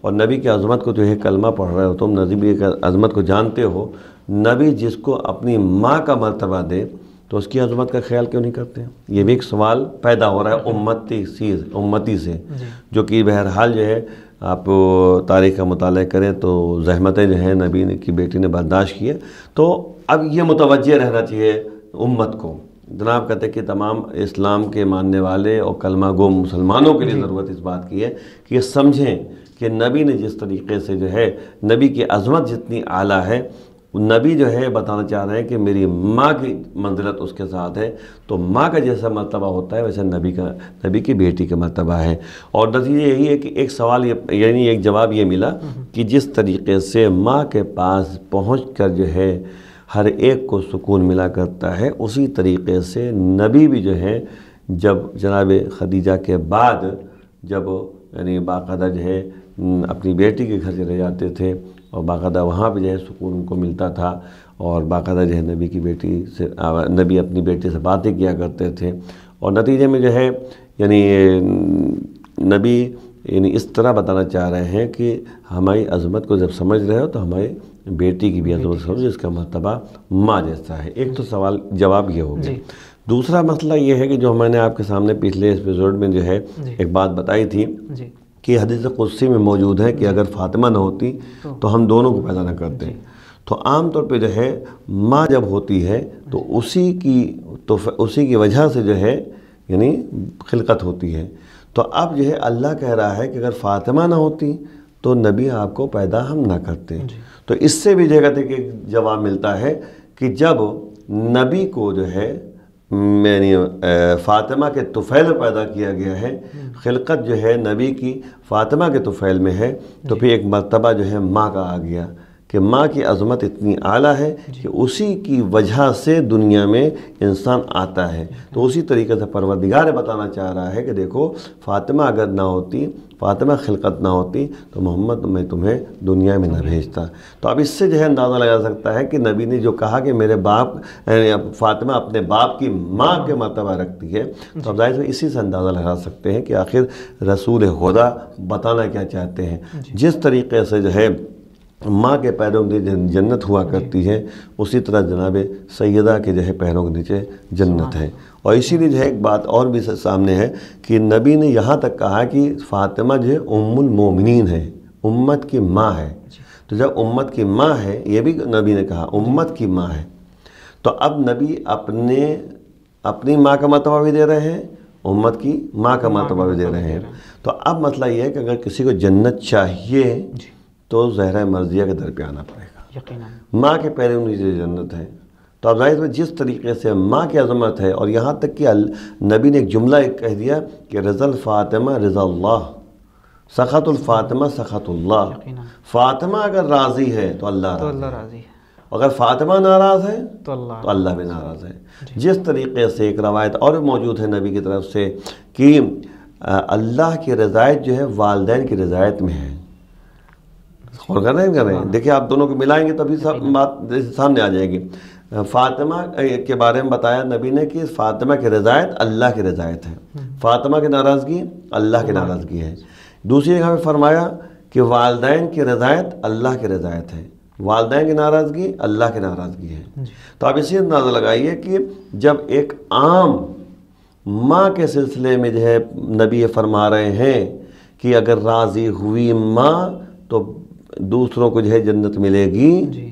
اور نبی کی عظمت کو جو ہے کلمہ پڑھ رہے ہو تم، نبی کی عظمت کو جانتے ہو، نبی جس کو اپنی ماں کا مرتبہ دے تو اس کی عظمت کا خیال کیوں نہیں کرتے؟ یہ بھی ایک سوال پیدا ہو رہا ہے امتی سے، جو کہ بہرحال جو ہے آپ تاریخ کا مطالعہ کریں تو زحمتیں جو ہیں نبی کی بیٹی نے برداشت کی ہے۔ تو اب یہ متوجہ رہنا چاہیے امت کو۔ جناب کہتے ہیں کہ تمام اسلام کے ماننے والے اور کلمہ گو مسلمانوں کے لیے ضرورت اس بات کی ہے کہ یہ سمجھیں کہ نبی نے جس طریقے سے جو ہے نبی کی عظمت جتنی اعلیٰ ہے، نبی جو ہے بتانا چاہ رہے ہیں کہ میری ماں کی منزلت اس کے ساتھ ہے، تو ماں کا جیسا مرتبہ ہوتا ہے ویسے نبی کی بیٹی کا مرتبہ ہے۔ اور نتیجہ یہی ہے کہ ایک سوال یعنی ایک جواب یہ ملا کہ جس طریقے سے ماں کے پاس پہنچ کر جو ہے ہر ایک کو سکون ملا کرتا ہے، اسی طریقے سے نبی بھی جو ہے جب جناب خدیجہ کے بعد جب یعنی باقاعدہ جو ہے اپنی بیٹی کے گھر چلے جاتے تھے اور باقاعدہ وہاں پہ جو ہے سکون ان کو ملتا تھا، اور باقاعدہ جو ہے نبی اپنی بیٹی سے باتیں کیا کرتے تھے، اور نتیجے میں جو ہے یعنی نبی یعنی اس طرح بتانا چاہ رہے ہیں کہ ہماری عظمت کو جب سمجھ رہے ہو تو ہماری بیٹی کی بھی عظمت سمجھ، اس کا مرتبہ ماں جیسا ہے۔ ایک تو سوال جواب یہ ہو گیا۔ دوسرا مسئلہ یہ ہے کہ جو میں نے آپ کے سامنے پچھلے ایپیسوڈ میں جو ہے ایک بات بتائی تھی کہ حدیث قدسی میں موجود ہے کہ اگر فاطمہ نہ ہوتی تو ہم دونوں کو پیدا نہ کرتے۔ تو عام طور پہ جو ہے ماں جب ہوتی ہے تو اسی کی وجہ سے جو ہے یعنی خلقت ہوتی ہے۔ تو اب جو ہے اللہ کہہ رہا ہے کہ اگر فاطمہ نہ ہوتی تو نبی آپ کو پیدا ہم نہ کرتے۔ تو اس سے بھی جگہ کہ جواب ملتا ہے کہ جب نبی کو جو ہے یعنی فاطمہ کے طفیل پیدا کیا گیا ہے، خلقت جو ہے نبی کی فاطمہ کے طفیل میں ہے، تو پھر ایک مرتبہ جو ہے ماں کا آ گیا کہ ماں کی عظمت اتنی اعلیٰ ہے کہ اسی کی وجہ سے دنیا میں انسان آتا ہے۔ تو اسی طریقے سے پروردگار بتانا چاہ رہا ہے کہ دیکھو فاطمہ اگر نہ ہوتی، فاطمہ خلقت نہ ہوتی تو محمد میں تمہیں دنیا میں نہ بھیجتا۔ تو اب اس سے جو ہے اندازہ لگا سکتا ہے کہ نبی نے جو کہا کہ میرے باپ فاطمہ اپنے باپ کی ماں کے مرتبہ رکھتی ہے، تو اب ظاہر سے اسی سے اندازہ لگا سکتے ہیں کہ آخر رسول خدا بتانا کیا چاہتے ہیں۔ جس طریقے سے جو ہے ماں کے پیروں کے نیچے جنت ہوا کرتی ہے، اسی طرح جناب سیدہ کے جو ہے پیروں کے نیچے جنت ہے۔ اور اسی لیے جو ہے ایک بات اور بھی سامنے ہے کہ نبی نے یہاں تک کہا کہ فاطمہ جو ہے ام المومنین ہے، امت کی ماں ہے۔ تو جب امت کی ماں ہے، یہ بھی نبی نے کہا امت کی ماں ہے، تو اب نبی اپنی ماں کا مرتبہ بھی دے رہے ہیں، امت کی ماں کا مرتبہ بھی دے رہے ہیں۔ تو اب مسئلہ یہ ہے کہ اگر کسی کو جنت چاہیے تو زہرہ مرضیہ کے در پہ آنا پڑے گا۔ ماں کے پیروں نیچے جنت ہے۔ تو اب ظاہر جس طریقے سے ماں کی عظمت ہے، اور یہاں تک کہ نبی نے ایک جملہ کہہ دیا کہ رضا الفاطمہ رضا اللہ، سخط الفاطمہ سخط اللہ۔ فاطمہ اگر راضی ہے تو اللہ راضی ہے، اگر فاطمہ ناراض ہے تو اللہ بھی ناراض ہے۔ جس طریقے سے ایک روایت اور موجود ہے نبی کی طرف سے کہ اللہ کی رضایت جو ہے والدین کی رضایت میں ہے۔ اور کر رہے ہیں دیکھیں آپ دونوں کو ملائیں گے تبھی سب بات سامنے آ جائے گی۔ فاطمہ کے بارے میں بتایا نبی نے کہ فاطمہ کی رضایت اللہ کی رضایت ہے، فاطمہ کی ناراضگی اللہ کی ناراضگی ہے۔ دوسری جگہ میں فرمایا کہ والدین کی رضایت اللہ کی رضایت ہے، والدین کی ناراضگی اللہ کی ناراضگی ہے۔ تو آپ اسی اندازہ لگائیے کہ جب ایک عام ماں کے سلسلے میں جو ہے نبی یہ فرما رہے ہیں کہ اگر راضی ہوئی ماں تو دوسروں کو جو ہے جنت ملے گی،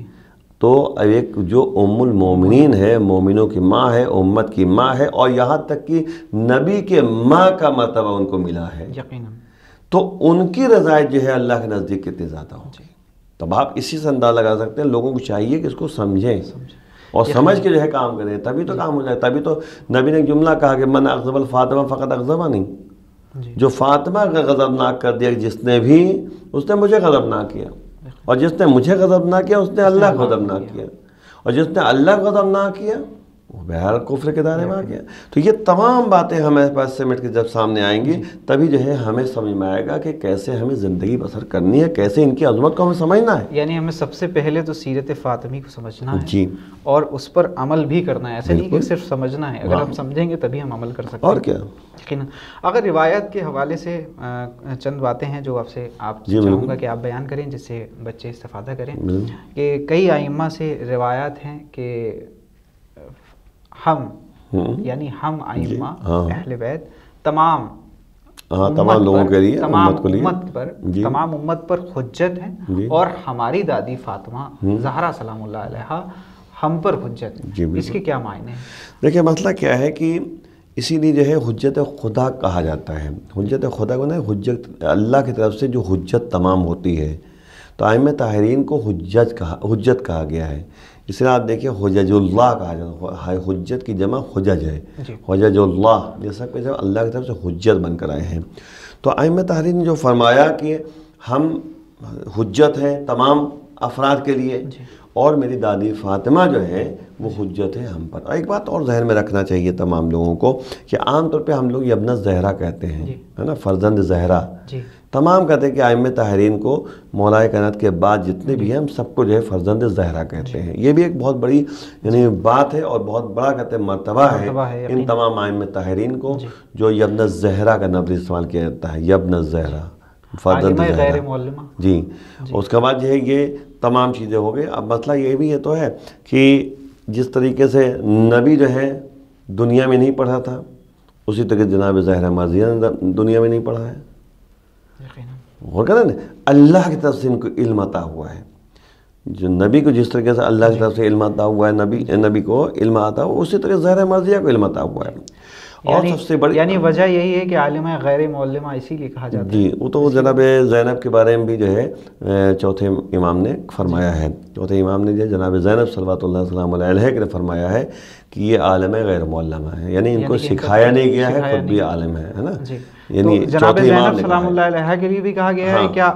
تو ایک جو ام المومنین ہے، مومنوں کی ماں ہے، امت کی ماں ہے، اور یہاں تک کہ نبی کے ماں کا مرتبہ ان کو ملا ہے، تو ان کی رضایت جو ہے اللہ کے نزدیک کتنی زیادہ ہوگی۔ تب آپ اسی سے اندازہ لگا سکتے ہیں لوگوں کو چاہیے کہ اس کو سمجھیں اور سمجھ کے جو ہے کام کریں، تبھی تو کام ہو جائے۔ تبھی تو نبی نے ایک جملہ کہا کہ من اغضب الفاطمہ فقط اغضبنی، جو فاطمہ کا غضبناک کر دیا، جس نے بھی اس نے مجھے غضبناک کیا، اور جس نے مجھے غضبناک کیا اس نے اللہ کو غضبناک کیا، اور جس نے اللہ کو غضبناک کیا وہ بہرحال کفر کے دائرے میں آ گیا. تو یہ تمام باتیں ہمیں پاس سے مٹ کے جب سامنے آئیں گی تبھی جو ہے ہمیں سمجھ میں آئے گا کہ کیسے ہمیں زندگی بسر کرنی ہے، کیسے ان کی عظمت کو ہمیں سمجھنا ہے. یعنی ہمیں سب سے پہلے تو سیرت فاطمی کو سمجھنا ہے جی، اور اس پر عمل بھی کرنا ہے. ایسے نہیں کہ صرف سمجھنا ہے، اگر ہم سمجھیں گے تبھی ہم عمل کر سکتے ہیں. اور کیا. اگر روایت کے حوالے سے چند باتیں ہیں جو آپ سے چاہوں گا کہ آپ بیان کریں جس سے بچے استفادہ کریں. کہ کئی ائمہ سے روایات ہیں کہ ہم یعنی ہم ائمہ اہل بیت تمام لوگوں کے لیے، تمام امت پر حجت ہیں اور ہماری دادی فاطمہ زہرا سلام اللہ علیہا ہم پر حجت ہے. اس کے کیا معنی ہیں؟ دیکھیں مسئلہ کیا ہے کہ اسی لیے جو ہے حجت خدا کہا جاتا ہے. حجت خدا کو نا حجت اللہ کی طرف سے جو حجت تمام ہوتی ہے، تو ائمہ طاہرین کو حجت کہا گیا ہے. اس لیے آپ دیکھیں حجج اللہ کہا جاتا ہے. حجت کی جمع حجج ہے. حجج اللہ یہ سب کے جب اللہ کی طرف سے حجت بن کر آئے ہیں. تو ائمہ طاہرین نے جو فرمایا کہ ہم حجت ہیں تمام افراد کے لیے اور میری دادی فاطمہ جو ہے وہ حجت ہے ہم پر. ایک بات اور ذہن میں رکھنا چاہیے تمام لوگوں کو کہ عام طور پہ ہم لوگ ابن زہرا کہتے ہیں، ہے نا، فرزند زہرا. تمام کہتے ہیں کہ ائمہ طاہرین کو مولا کائنات کے بعد جتنے بھی ہیں ہم سب کو جو ہے فرزند زہرا کہتے ہیں. یہ بھی ایک بہت بڑی یعنی بات ہے اور بہت بڑا کہتے ہیں مرتبہ ہے ان تمام ائمہ طاہرین کو جو ابن زہرا کا لفظ استعمال کیا جاتا ہے. ابن زہرا فرزند زہرا. جی، اس کے بعد جو ہے یہ تمام چیزیں ہو گئی. اب مسئلہ یہ بھی ہے تو ہے کہ جس طریقے سے نبی جو ہے دنیا میں نہیں پڑھا تھا اسی طرح جناب زہرا مرضیہ نے دنیا میں نہیں پڑھا ہے. اور کہنا نا اللہ کی طرف سے ان کو علم عطا ہوا ہے. جو نبی کو جس طریقے سے اللہ کی طرف سے علم عطا ہوا ہے، نبی کو علم عطا ہوا اسی طرح زہرا مرضیہ کو علم عطا ہوا ہے. اور سب سے بڑی یعنی وجہ یہی ہے کہ عالمہ غیر معلمہ اسی لیے کہا جاتا ہے. جی، وہ تو جناب زینب کے بارے میں بھی جو ہے چوتھے امام نے فرمایا ہے. چوتھے امام نے جو جناب زینب صلوات اللہ السلام علیہ کے نے فرمایا ہے کہ یہ عالمہ غیر معلمہ ہے، یعنی ان کو سکھایا نہیں گیا ہے، خود بھی عالم ہے نا. یعنی جناب زینب سلام اللہ علیہ کے لیے بھی کہا گیا ہے کیا؟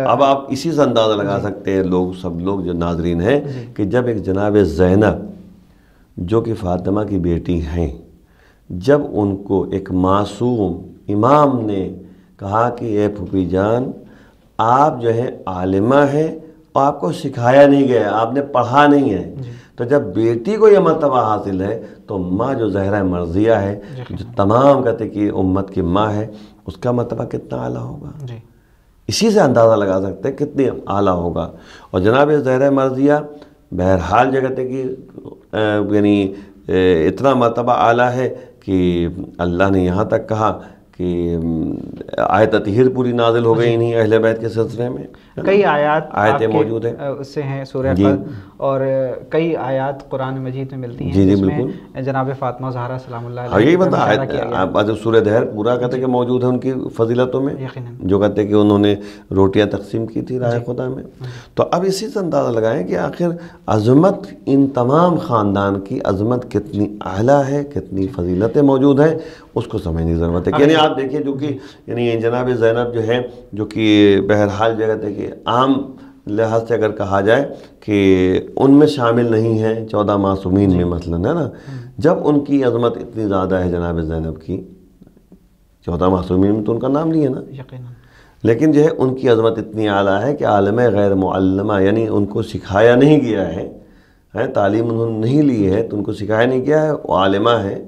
اب آپ اسی سے اندازہ لگا سکتے ہیں سب لوگ جو ناظرین ہیں کہ جب ایک جناب زینب جو کہ فاطمہ کی بیٹی ہیں، جب ان کو ایک معصوم امام نے کہا کہ اے پھوپھی جان آپ جو ہے عالمہ ہیں اور آپ کو سکھایا نہیں گیا، آپ نے پڑھا نہیں ہے، تو جب بیٹی کو یہ مرتبہ حاصل ہے تو ماں جو زہرا مرضیہ ہے جو تمام کہتے کہ امت کی ماں ہے اس کا مرتبہ کتنا اعلیٰ ہوگا. اسی سے اندازہ لگا سکتے ہیں کتنی اعلیٰ ہوگا. اور جناب زہرا مرضیہ بہرحال جو کہتے کہ یعنی اتنا مرتبہ اعلیٰ ہے کہ اللہ نے یہاں تک کہا کہ آیت تطہیر پوری نازل ہو گئی انہیں اہل بیت کے سلسلے میں. کئی آیاتیں موجود ہیں اس سے ہیں سورہ قلب اور کئی آیات قرآن مجید میں ملتی ہیں جس میں جناب فاطمہ زہرا سلام اللہ علیہ یہی بتا سورہ دہر پورا کہتے ہیں کہ موجود ہے ان کی فضیلتوں میں، جو کہتے ہیں کہ انہوں نے روٹیاں تقسیم کی تھی راہ خدا میں. تو اب اسی سے اندازہ لگائیں کہ آخر عظمت ان تمام خاندان کی عظمت کتنی اعلیٰ ہے، کتنی فضیلتیں موجود ہیں، اس کو سمجھنے کی ضرورت ہے. یعنی آپ دیکھیے جو کہ یعنی جناب زینب جو ہے جو کہ بہرحال جو کہتے ہیں کہ عام لحاظ سے اگر کہا جائے کہ ان میں شامل نہیں ہیں 14 معصومین میں مثلاً، ہے نا. جب ان کی عظمت اتنی زیادہ ہے جناب زینب کی 14 معصومین میں تو ان کا نام نہیں ہے نا، لیکن جو ہے ان کی عظمت اتنی اعلیٰ ہے کہ عالمہ غیر معلمہ یعنی ان کو سکھایا نہیں گیا ہے، تعلیم انہوں نے نہیں لی ہے تو ان کو سکھایا نہیں گیا ہے، وہ عالمہ ہے.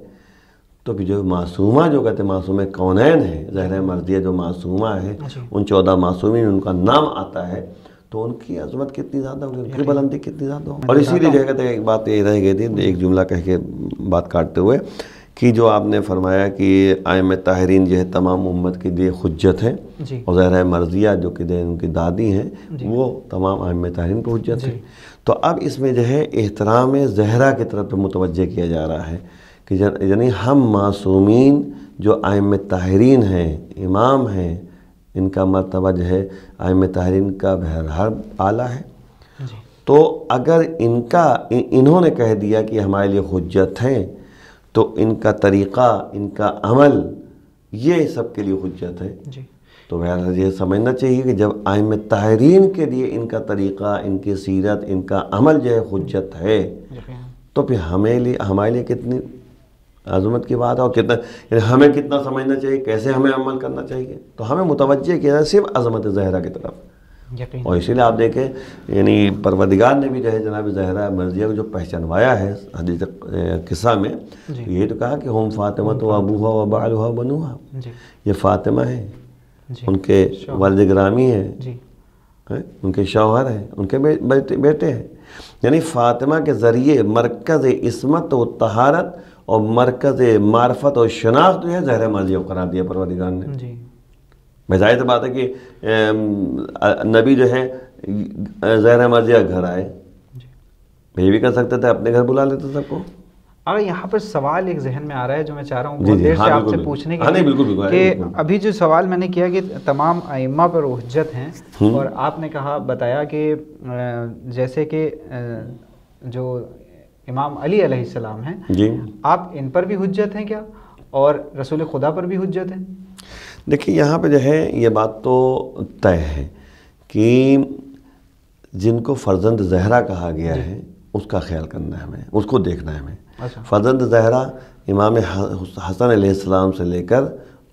تو پھر جو معصومہ جو کہتے ہیں معصوم کونین ہے زہرا مرضیہ جو معصومہ ہے ان 14 معصومین ان کا نام آتا ہے تو ان کی عظمت کتنی زیادہ ہوگی، ان کی بلندی کتنی زیادہ ہوگی. اور اسی لیے جو کہتے ہیں ایک بات یہ رہ گئی تھی ایک جملہ کہہ کے بات کاٹتے ہوئے کہ جو آپ نے فرمایا کہ ائمہ طاہرین جو ہے تمام امت کے لیے حجت ہیں اور زہرا مرضیہ جو کہ ان کی دادی ہیں وہ تمام ائمہ طاہرین کو حجت ہیں. تو اب اس میں جو ہے احترام زہرا کی طرف متوجہ کیا جا رہا ہے کہ یعنی ہم معصومین جو ائمہ طاہرین ہیں امام ہیں ان کا مرتبہ جو ہے ائمہ طاہرین کا بہرحال اعلیٰ ہے. تو اگر انہوں نے کہہ دیا کہ ہمارے لیے حجت ہیں تو ان کا طریقہ ان کا عمل یہ سب کے لیے حجت ہے. تو بہرحال یہ سمجھنا چاہیے کہ جب ائمہ طاہرین کے لیے ان کا طریقہ ان کی سیرت ان کا عمل جو ہے حجت ہے تو پھر ہمارے لیے کتنی عظمت کی بات ہے، اور کتنا یعنی ہمیں کتنا سمجھنا چاہیے، کیسے ہمیں عمل کرنا چاہیے. تو ہمیں متوجہ کیا ہے صرف عظمت زہرا کی طرف. اور اسی لیے آپ دیکھیں یعنی پروردگار نے بھی جو ہے جناب زہرا مرضیہ کو جو پہچانوایا ہے حدیث قصہ میں، یہ تو کہا کہ ہم فاطمہ تو ابوہا و بعلہا و بنوہا، یہ فاطمہ ہے، ان کے والد گرامی ہیں، ان کے شوہر ہیں، ان کے بیٹے ہیں. یعنی فاطمہ کے ذریعے مرکز عصمت و طہارت اور مرکز معرفت اور شناخت جو ہے زہرا مرضیہ کو قرار دیا پروردگار نے. ظاہر بات ہے کہ نبی جو ہے زہرا مرضیہ گھر آئے، یہ بھی کر سکتے تھے اپنے گھر بلا لیتے سب کو. اگر یہاں پر سوال ایک ذہن میں آ رہا ہے جو میں چاہ رہا ہوں بہت دیر سے آپ سے پوچھنے کے لیے، کہ ابھی جو سوال میں نے کیا کہ تمام ائمہ پر حجت ہیں، اور آپ نے بتایا کہ جیسے کہ جو امام علی علیہ السلام ہیں، آپ ان پر بھی حجت ہیں کیا، اور رسول خدا پر بھی حجت ہیں؟ دیکھیے یہاں پہ جو ہے یہ بات تو طے ہے کہ جن کو فرزند زہرا کہا گیا ہے اس کا خیال کرنا ہے ہمیں، اس کو دیکھنا ہے ہمیں. فرزند زہرا امام حسن علیہ السلام سے لے کر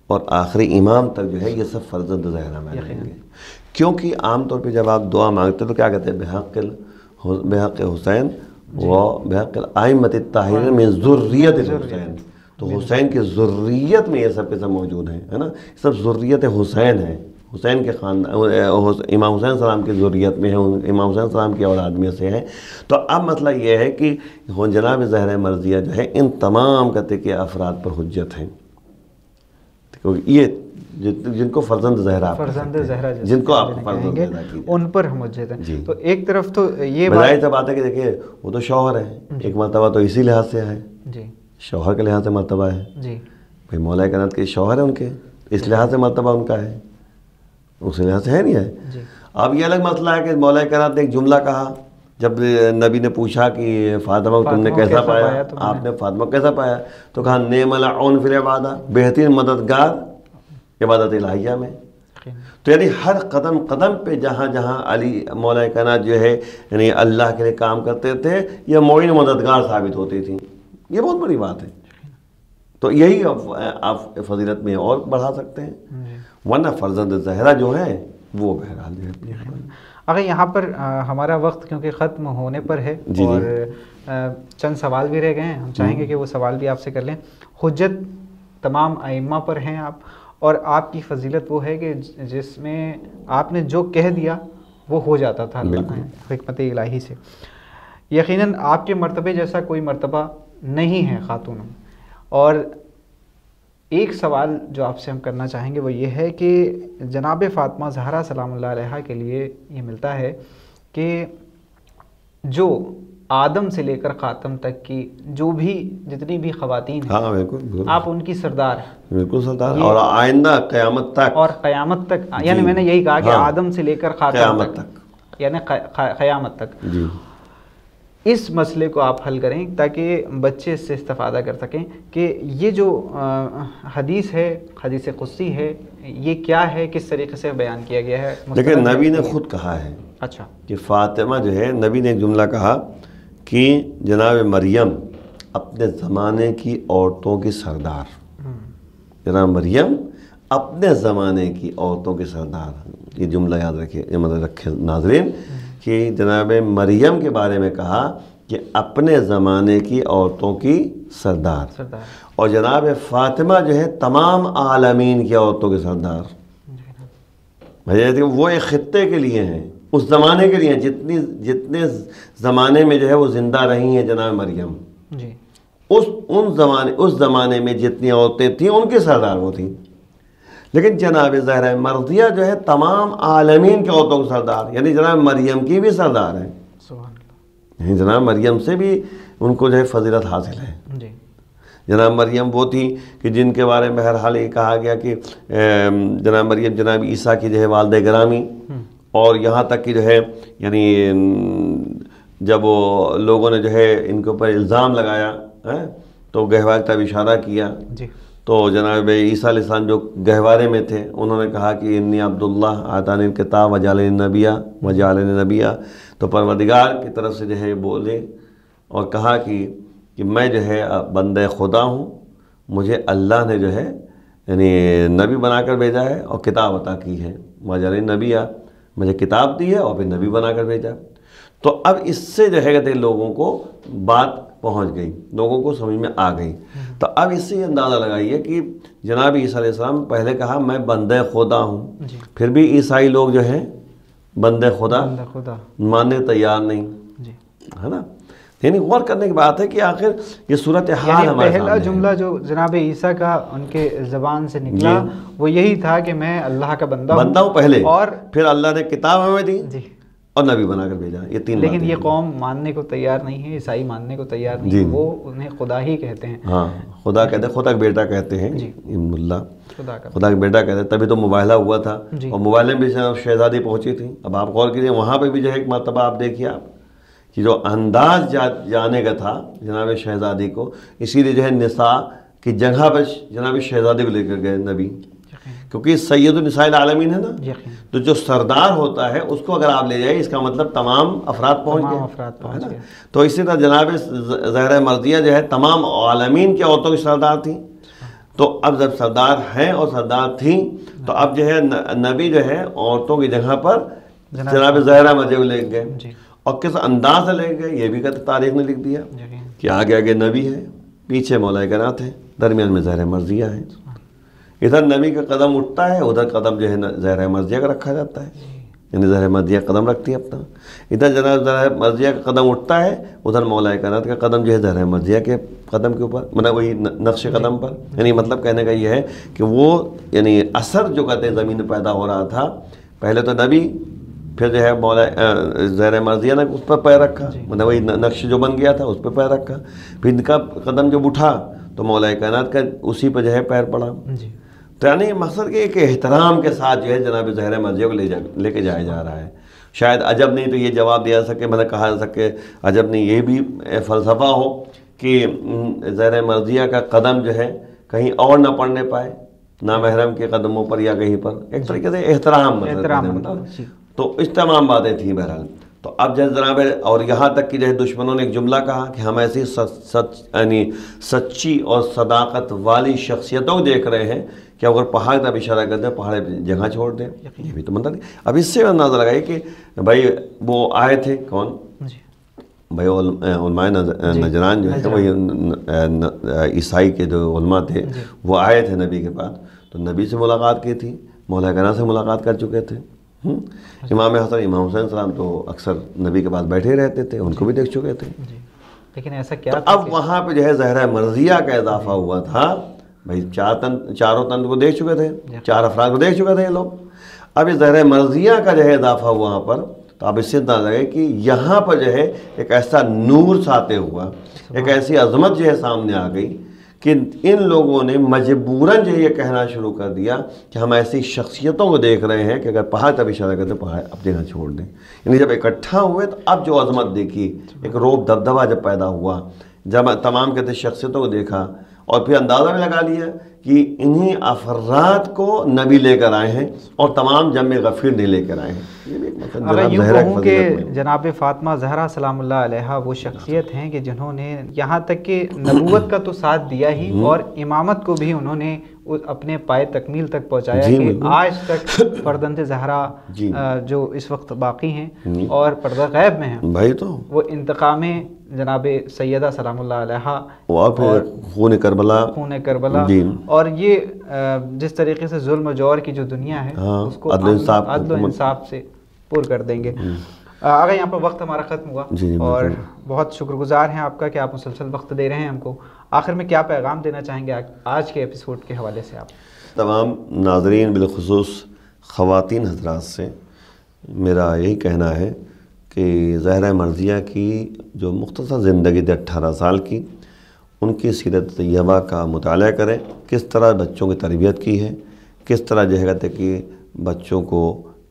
اور آخری امام تک جو ہے یہ سب فرزند زہرا میں رہیں گے. کیونکہ عام طور پہ جب آپ دعا مانگتے تو کیا کہتے ہیں بحق حسین و بحق الائمۃ الطاہرین من ذریت الحسین. تو حسین کی ذریت میں یہ سب کے سب موجود ہیں، ہے نا، سب ذریت حسین ہیں، حسین کے خاندان، امام حسین السلام کی ذریت میں ہیں، امام حسین السلام کی اولاد میں سے ہیں. تو اب مسئلہ یہ ہے کہ جناب زہرا مرضیہ جو ہے ان تمام قطع کے افراد پر حجت ہیں. یہ جن کو فرزند زہرا جن کو آپ فرزند زہرا کی ان پر ہم حجت ہیں. تو ایک طرف تو یہ بظاہر بات ہے کہ دیکھیے وہ تو شوہر ہے، ایک مرتبہ تو اسی لحاظ سے ہے، شوہر کے لحاظ سے مرتبہ ہے، بھائی مولا کائنات کے شوہر ہیں ان کے، اس لحاظ سے مرتبہ ان کا ہے، اس لحاظ سے ہے نہیں ہے. اب یہ الگ مسئلہ ہے کہ مولا کائنات نے ایک جملہ کہا جب نبی نے پوچھا کہ فاطمہ کو تم نے کیسا پایا، آپ نے فاطمہ کو کیسا پایا، تو کہا نعم العون فی العبادہ، بہترین مددگار عبادت الہیہ میں. تو یعنی ہر قدم قدم پہ جہاں جہاں علی مولا کائنات جو ہے یعنی اللہ کے لیے کام کرتے تھے یہ معین مددگار ثابت ہوتی تھیں. یہ بہت بڑی بات ہے. تو یہی آپ فضیلت میں اور بڑھا سکتے ہیں، ورنہ فرزند زہرا جو ہے وہ بہرحال جو ہے. اگر یہاں پر ہمارا وقت کیونکہ ختم ہونے پر ہے اور چند سوال بھی رہ گئے ہیں، ہم چاہیں گے کہ وہ سوال بھی آپ سے کر لیں. حجت تمام ائمہ پر ہیں آپ، اور آپ کی فضیلت وہ ہے کہ جس میں آپ نے جو کہہ دیا وہ ہو جاتا تھا اللہ حکمت الہی سے. یقیناً آپ کے مرتبے جیسا کوئی مرتبہ نہیں ہے خاتون. اور ایک سوال جو آپ سے ہم کرنا چاہیں گے وہ یہ ہے کہ جناب فاطمہ زہرا سلام اللہ علیہا کے لیے یہ ملتا ہے کہ جو آدم سے لے کر خاتم تک کی جو بھی جتنی بھی خواتین ہیں آپ ان کی سردار ہیں. بالکل سردار، اور آئندہ قیامت تک، اور قیامت تک، یعنی میں نے یہی کہا کہ آدم سے لے کر خاتم تک، یعنی قیامت تک. اس مسئلے کو آپ حل کریں تاکہ بچے اس سے استفادہ کر سکیں کہ یہ جو حدیث ہے، حدیث قدسی ہے، یہ کیا ہے، کس طریقے سے بیان کیا گیا ہے. لیکن نبی نے خود کہا ہے اچھا کہ فاطمہ جو ہے، نبی نے ایک جملہ کہا کہ جناب مریم اپنے زمانے کی عورتوں کی سردار، جناب مریم اپنے زمانے کی عورتوں کی سردار. یہ جملہ یاد رکھیے، یہ مطلب رکھے ناظرین کہ جناب مریم کے بارے میں کہا کہ اپنے زمانے کی عورتوں کی سردار، اور جناب فاطمہ جو ہے تمام عالمین کی عورتوں کے سردار. وہ ایک خطے کے لیے ہیں، اس زمانے کے لیے ہیں، جتنے زمانے میں جو ہے وہ زندہ رہی ہیں جناب مریم، اس زمانے میں جتنی عورتیں تھیں ان کے سردار وہ تھیں. لیکن جناب زہرا مرضیہ جو ہے تمام عالمین کی عورتوں کے سردار، یعنی جناب مریم کی بھی سردار ہیں. یعنی جناب مریم سے بھی ان کو جو ہے فضیلت حاصل ہے. جناب مریم وہ تھی کہ جن کے بارے میں بہرحال یہ کہا گیا کہ جناب مریم جناب عیسیٰ کی جو ہے والدہ گرامی، اور یہاں تک کہ جو ہے یعنی جب وہ لوگوں نے جو ہے ان کے اوپر الزام لگایا تو گہوارے کی طرف اشارہ کیا، تو جناب عیسیٰ علیہ السلام جو گہوارے میں تھے انہوں نے کہا کہ انی عبداللہ آتانی الکتاب وجعلنی نبیہ، تو پروردگار کی طرف سے جو ہے بولے اور کہا کہ میں جو ہے بندہ خدا ہوں، مجھے اللہ نے جو ہے یعنی نبی بنا کر بھیجا ہے اور کتاب عطا کی ہے، مجھے نبی مجھے کتاب دی ہے اور پھر نبی بنا کر بھیجا۔ تو اب اس سے جو ہے کہتے ہیں لوگوں کو بات پہنچ گئی، لوگوں کو سمجھ میں آ گئی۔ تو اب اس سے یہ اندازہ لگائیے کہ جناب عیسیٰ علیہ السلام پہلے کہا میں بندہ خدا ہوں، پھر بھی عیسائی لوگ جو ہیں بندہ خدا ماننے تیار نہیں، ہے نا۔ یعنی غور کرنے کی بات ہے کہ آخر یہ صورتحال ہمارے پہلا جملہ جو جناب عیسیٰ کا ان کے زبان سے نکلا وہ یہی تھا کہ میں اللہ کا بندہ ہوں پہلے، اور پھر اللہ نے کتاب ہمیں دی اور نبی بنا کر بھیجا، یہ تین۔ لیکن یہ قوم ماننے کو تیار نہیں ہے، عیسائی ماننے کو تیار نہیں ہے، وہ انہیں خدا ہی کہتے ہیں۔ ہاں خدا کہتے ہیں، خدا کا بیٹا کہتے ہیں، اللہ خدا کا بیٹا کہتے ہیں۔ تبھی تو مباہلہ ہوا تھا اور مباہلے میں بھی شہزادی پہنچی تھی۔ اب آپ غور کیجیے وہاں پہ بھی جو ہے ایک مرتبہ آپ دیکھیے آپ کہ جو انداز جانے کا تھا جناب شہزادی کو، اسی لیے جو ہے نساء کی جگہ پہ جناب شہزادی کو لے کر گئے نبی، کیونکہ سید النساء العالمین ہے نا، تو جو سردار ہوتا ہے اس کو اگر آپ لے جائیں اس کا مطلب تمام افراد پہنچ گئے۔ تو اسی طرح جناب زہرہ مرضیہ جو ہے تمام عالمین کی عورتوں کی سردار تھیں۔ تو اب جب سردار ہیں اور سردار تھیں تو اب جو ہے نبی جو ہے عورتوں کی جگہ پر جناب زہرہ مرضیہ کو لے گئے، اور کس انداز سے لے گئے یہ بھی کہتے تاریخ نے لکھ دیا کہ آگے آگے نبی ہے، پیچھے مولا کائنات ہے، درمیان میں زہرہ مرضیہ ہے۔ ادھر نبی کا قدم اٹھتا ہے، ادھر قدم جو ہے زہرہ مرضیہ کا رکھا جاتا ہے، یعنی زہرہ مرضیہ قدم رکھتی ہے اپنا، ادھر جناب زہرہ مرضیہ کا قدم اٹھتا ہے، ادھر مولا کائنات کا قدم جو ہے زہرہ مرضیہ کے قدم کے اوپر، مطلب وہی نقش قدم پر۔ یعنی مطلب کہنے کا یہ ہے کہ وہ یعنی اثر جو کہتے ہیں زمین میں پیدا ہو رہا تھا، پہلے تو نبی، پھر جو ہے مولا زہرہ مرضیہ نے اس پر پیر رکھا، مطلب وہی نقش جو بن گیا تھا اس پہ پیر رکھا، پھر ان کا قدم جب اٹھا تو مولا کائنات کا اسی پہ جو ہے پیر پڑا۔ تو یعنی مقصد کہ ایک احترام کے ساتھ جو ہے جناب زہرہ مرضیہ کو لے کے جایا جا رہا ہے۔ شاید عجب نہیں تو یہ جواب دیا سکے، مطلب کہا جا سکے عجب نہیں یہ بھی فلسفہ ہو کہ زہرہ مرضیہ کا قدم جو ہے کہیں اور نہ پڑنے پائے، نامحرم کے قدموں پر یا کہیں پر، ایک طریقے سے احترام تو اس تمام باتیں تھیں بہرحال۔ تو اب جناب اور یہاں تک کہ جو ہے دشمنوں نے ایک جملہ کہا کہ ہم ایسی یعنی سچی اور صداقت والی شخصیتوں کو دیکھ رہے ہیں کہ اگر پہاڑ تب اشارہ کرتے ہیں پہاڑ پہ جگہ چھوڑ دیں، یہ بھی تو مطلب نہیں۔ اب اس سے اندازہ لگائے کہ بھائی وہ آئے تھے کون، بھائی علماء نجران جو ہے وہی عیسائی کے جو علماء تھے وہ آئے تھے نبی کے پاس، تو نبی سے ملاقات کی تھی، مولا کائنات سے ملاقات کر چکے تھے۔ امام حسن امام حسین السلام تو اکثر نبی کے پاس بیٹھے رہتے تھے، ان کو بھی دیکھ چکے تھے۔ لیکن ایسا کیا اب وہاں پہ جو ہے زہرہ مرضیہ کا اضافہ ہوا تھا، بھائی چاروں تن کو دیکھ چکے تھے، چار افراد کو دیکھ چکے تھے یہ لوگ، اب یہ زہرہ مرضیہ کا جو ہے اضافہ ہوا وہاں پر، تو اب اس سے اندازہ لگے کہ یہاں پر جو ہے ایک ایسا نور ساتے ہوا، ایک ایسی عظمت جو ہے سامنے آ گئی کہ ان لوگوں نے مجبوراً جو یہ کہنا شروع کر دیا کہ ہم ایسی شخصیتوں کو دیکھ رہے ہیں کہ اگر پہاڑ تب اشارہ کرتے پہاڑ اب جگہ چھوڑ دیں۔ یعنی جب اکٹھا ہوئے تو اب جو عظمت دیکھی، ایک روب دبدبہ جب پیدا ہوا، جب تمام کہتے شخصیتوں کو دیکھا اور پھر اندازہ بھی لگا لیا کہ انہی افراد کو نبی لے کر آئے ہیں اور تمام جمع غفیر نہیں لے کر آئے ہیں۔ یہ بھی ایک مطلب اگر یوں کہوں کہ جناب فاطمہ زہرا سلام اللہ علیہا وہ شخصیت ہیں کہ جنہوں نے یہاں تک کہ نبوت کا تو ساتھ دیا ہی اور امامت کو بھی انہوں نے اپنے پائے تکمیل تک پہنچایا کہ آج تک فرزند زہرا جو اس وقت باقی ہیں اور پردہ غیب میں ہیں بھائی، تو وہ انتقام جناب سیدہ سلام اللہ علیہا اور خون کربلا اور یہ جس طریقے سے ظلم و جور کی جو دنیا ہے اس کو عدل و انصاف سے پور کر دیں گے۔ اگر یہاں پر وقت ہمارا ختم ہوا اور بہت شکر گزار ہیں آپ کا کہ آپ مسلسل وقت دے رہے ہیں ہم کو، آخر میں کیا پیغام دینا چاہیں گے آج کے ایپیسوڈ کے حوالے سے آپ؟ تمام ناظرین بالخصوص خواتین حضرات سے میرا یہی کہنا ہے کہ زہرہ مرضیہ کی جو مختصر زندگی تھی 18 سال کی، ان کی سیرت طیبہ کا مطالعہ کریں، کس طرح بچوں کی تربیت کی ہے، کس طرح جو ہے کہتے کہ بچوں کو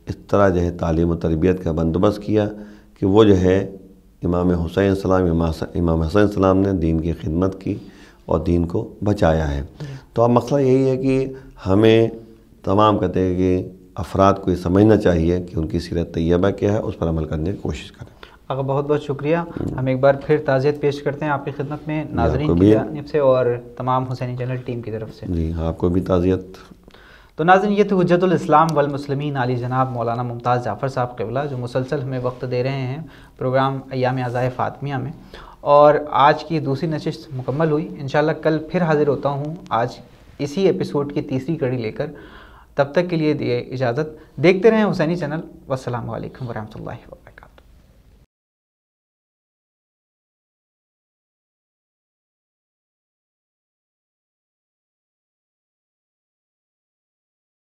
اس طرح جو ہے تعلیم و تربیت کا بندوبست کیا کہ وہ جو ہے امام حسین السلام امام حسین السلام نے دین کی خدمت کی اور دین کو بچایا ہے۔ تو اب مسئلہ یہی ہے کہ ہمیں تمام کہتے ہیں کہ افراد کو یہ سمجھنا چاہیے کہ ان کی سیرت طیبہ کیا ہے، اس پر عمل کرنے کی کوشش کریں۔ آقا بہت بہت شکریہ. ہم ایک بار پھر تعزیت پیش کرتے ہیں آپ کی خدمت میں ناظرین کی جانب سے اور تمام حسینی چینل ٹیم کی طرف سے. جی آپ کو بھی تعزیت. تو ناظرین یہ تو حجت الاسلام والمسلمین علی جناب مولانا ممتاز جعفر صاحب قبلہ جو مسلسل ہمیں وقت دے رہے ہیں پروگرام ایام عزائے فاطمیہ میں، اور آج کی دوسری نشست مکمل ہوئی. انشاءاللہ کل پھر حاضر ہوتا ہوں آج اسی ایپیسوڈ کی تیسری کڑی لے کر. تب تک کے لیے دیے اجازت. دیکھتے رہیں حسینی چینل. والسلام علیکم ورحمۃ اللہ وبرکاتہ.